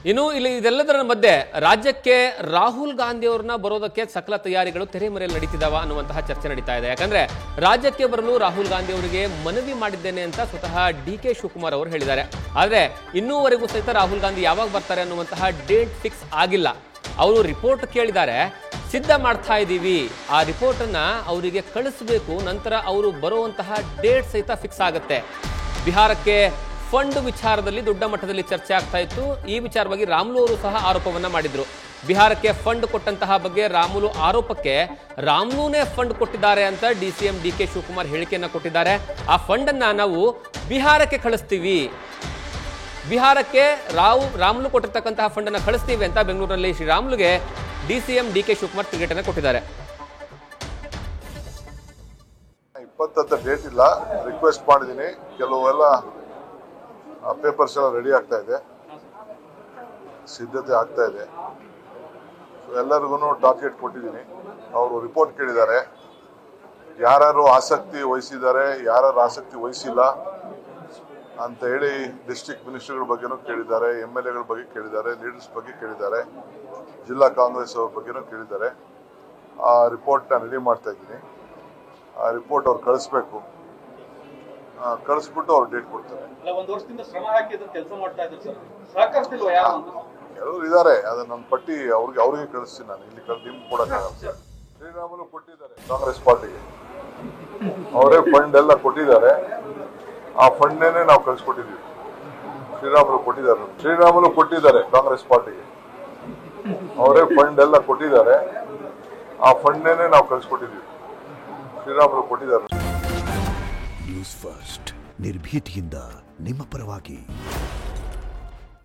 ಇನ್ನು ಇಲ್ಲಿ ಇದೆಲ್ಲದರ ಮಧ್ಯೆ ರಾಜ್ಯಕ್ಕೆ ರಾಹುಲ್ ಗಾಂಧಿ ಅವ್ರನ್ನ ಬರೋದಕ್ಕೆ ಸಕಲ ತಯಾರಿಗಳು ತೆರೆಮರೆಯಲ್ಲಿ ನಡೀತಿದಾವ ಅನ್ನುವಂತಹ ಚರ್ಚೆ ನಡೀತಾ ಇದೆ. ಯಾಕಂದ್ರೆ ರಾಜ್ಯಕ್ಕೆ ಬರಲು ರಾಹುಲ್ ಗಾಂಧಿ ಅವರಿಗೆ ಮನವಿ ಮಾಡಿದ್ದೇನೆ ಅಂತ ಸ್ವತಃ ಡಿ.ಕೆ. ಶಿವಕುಮಾರ್ ಅವರು ಹೇಳಿದ್ದಾರೆ. ಆದ್ರೆ ಇನ್ನೂವರೆಗೂ ಸಹಿತ ರಾಹುಲ್ ಗಾಂಧಿ ಯಾವಾಗ ಬರ್ತಾರೆ ಅನ್ನುವಂತಹ ಡೇಟ್ ಫಿಕ್ಸ್ ಆಗಿಲ್ಲ. ಅವರು ರಿಪೋರ್ಟ್ ಕೇಳಿದ್ದಾರೆ, ಸಿದ್ಧ ಮಾಡ್ತಾ ಇದ್ದೀವಿ, ಆ ರಿಪೋರ್ಟ್ ಅನ್ನ ಅವರಿಗೆ ಕಳಿಸಬೇಕು, ನಂತರ ಅವರು ಬರುವಂತಹ ಡೇಟ್ ಸಹಿತ ಫಿಕ್ಸ್ ಆಗುತ್ತೆ. ಬಿಹಾರಕ್ಕೆ ಫಂಡ್ ವಿಚಾರದಲ್ಲಿ ದೊಡ್ಡ ಮಟ್ಟದಲ್ಲಿ ಚರ್ಚೆ ಆಗ್ತಾ ಇತ್ತು. ಈ ವಿಚಾರವಾಗಿ ರಾಮುಲು ಅವರು ಸಹ ಆರೋಪವನ್ನ ಮಾಡಿದ್ರು. ಬಿಹಾರಕ್ಕೆ ಫಂಡ್ ಕೊಟ್ಟಂತಹ ಬಗ್ಗೆ ರಾಮುಲು ಆರೋಪಕ್ಕೆ ರಾಮುಲುನೇ ಫಂಡ್ ಕೊಟ್ಟಿದ್ದಾರೆ ಅಂತ ಡಿ.ಸಿ.ಎಂ ಡಿ.ಕೆ. ಶಿವಕುಮಾರ್ ಹೇಳಿಕೆಯನ್ನ ಕೊಟ್ಟಿದ್ದಾರೆ. ಆ ಫಂಡ್ ಅನ್ನ ನಾವು ಬಿಹಾರಕ್ಕೆ ಕಳಿಸ್ತೀವಿ, ಬಿಹಾರಕ್ಕೆ ರಾಮುಲು ಕೊಟ್ಟಿರ್ತಕ್ಕಂತಹ ಫಂಡ್ ಅನ್ನ ಕಳಿಸ್ತೀವಿ ಅಂತ ಬೆಂಗಳೂರಿನಲ್ಲಿ ಶ್ರೀರಾಮುಲುಗೆ ಡಿ.ಸಿ.ಎಂ ಡಿ.ಕೆ. ಶಿವಕುಮಾರ್ ತಿರುಗೇಟನ್ನ ಕೊಟ್ಟಿದ್ದಾರೆ. 20 ಡೇಟ್ ಇಲ್ಲ, ರಿಕ್ವೆಸ್ಟ್ ಮಾಡಿದ್ದೀನಿ. ಕೆಲವೆಲ್ಲ ಪೇಪರ್ಸ್ ಎಲ್ಲ ರೆಡಿ ಆಗ್ತಾ ಇದೆ, ಸಿದ್ಧತೆ ಆಗ್ತಾ ಇದೆ. ಎಲ್ಲರಿಗೂ ಟಾರ್ಗೆಟ್ ಕೊಟ್ಟಿದ್ದೀನಿ. ಅವರು ರಿಪೋರ್ಟ್ ಕೇಳಿದ್ದಾರೆ, ಯಾರು ಆಸಕ್ತಿ ವಹಿಸಿದ್ದಾರೆ, ಯಾರು ಆಸಕ್ತಿ ವಹಿಸಿಲ್ಲ ಅಂತ ಹೇಳಿ ಡಿಸ್ಟ್ರಿಕ್ಟ್ ಮಿನಿಸ್ಟರ್ಗಳ ಬಗ್ಗೆನೂ ಕೇಳಿದ್ದಾರೆ, MLAಗಳ ಬಗ್ಗೆ ಕೇಳಿದ್ದಾರೆ, ಲೀಡರ್ಸ್ ಬಗ್ಗೆ ಕೇಳಿದ್ದಾರೆ, ಜಿಲ್ಲಾ ಕಾಂಗ್ರೆಸ್ ಅವ್ರ ಬಗ್ಗೆನೂ ಕೇಳಿದ್ದಾರೆ. ಆ ರಿಪೋರ್ಟ್ನ ರೆಡಿ ಮಾಡ್ತಾ ಇದ್ದೀನಿ. ಆ ರಿಪೋರ್ಟ್ ಅವ್ರು ಕಳಿಸ್ಬೇಕು, ಕಳಿಸ್ಬಿಟ್ಟು ಅವ್ರು ಡೇಟ್ ಕೊಡ್ತಾರೆ. ಕೆಲವರು ಇದ್ದಾರೆ, ಅದನ್ನ ನನ್ನ ಪಟ್ಟಿ ಅವ್ರಿಗೆ ಕಳಿಸ್ತೀನಿ. ನಾನು ಇಲ್ಲಿ ನಿಮ್ಗೆ ಕೊಡಕ್ಕಾಗಲ್ಲ. ಶ್ರೀರಾಮುಲು ಕೊಟ್ಟಿದ್ದಾರೆ ಕಾಂಗ್ರೆಸ್ ಪಾರ್ಟಿಗೆ, ಅವರೇ ಫಂಡ್ ಎಲ್ಲ ಕೊಟ್ಟಿದ್ದಾರೆ. ಆ ಫಂಡ್ನೇ ನಾವು ಕಳಿಸ್ಕೊಟ್ಟಿದ್ದೀವಿ. ಶ್ರೀರಾಮುಲು ಕೊಟ್ಟಿದ್ದಾರೆ ಕಾಂಗ್ರೆಸ್ ಪಾರ್ಟಿಗೆ, ಅವರೇ ಫಂಡ್ ಎಲ್ಲ ಕೊಟ್ಟಿದ್ದಾರೆ. ಆ ಫಂಡ್ನೇ ನಾವು ಕಳಿಸ್ಕೊಟ್ಟಿದ್ದೀವಿ. ಶ್ರೀರಾಮುಲು ಕೊಟ್ಟಿದ್ದಾರೆ. ನ್ಯೂಸ್ ಫಸ್ಟ್, ನಿರ್ಭೀತಿಯಿಂದ ನಿಮ್ಮ ಪರವಾಗಿ.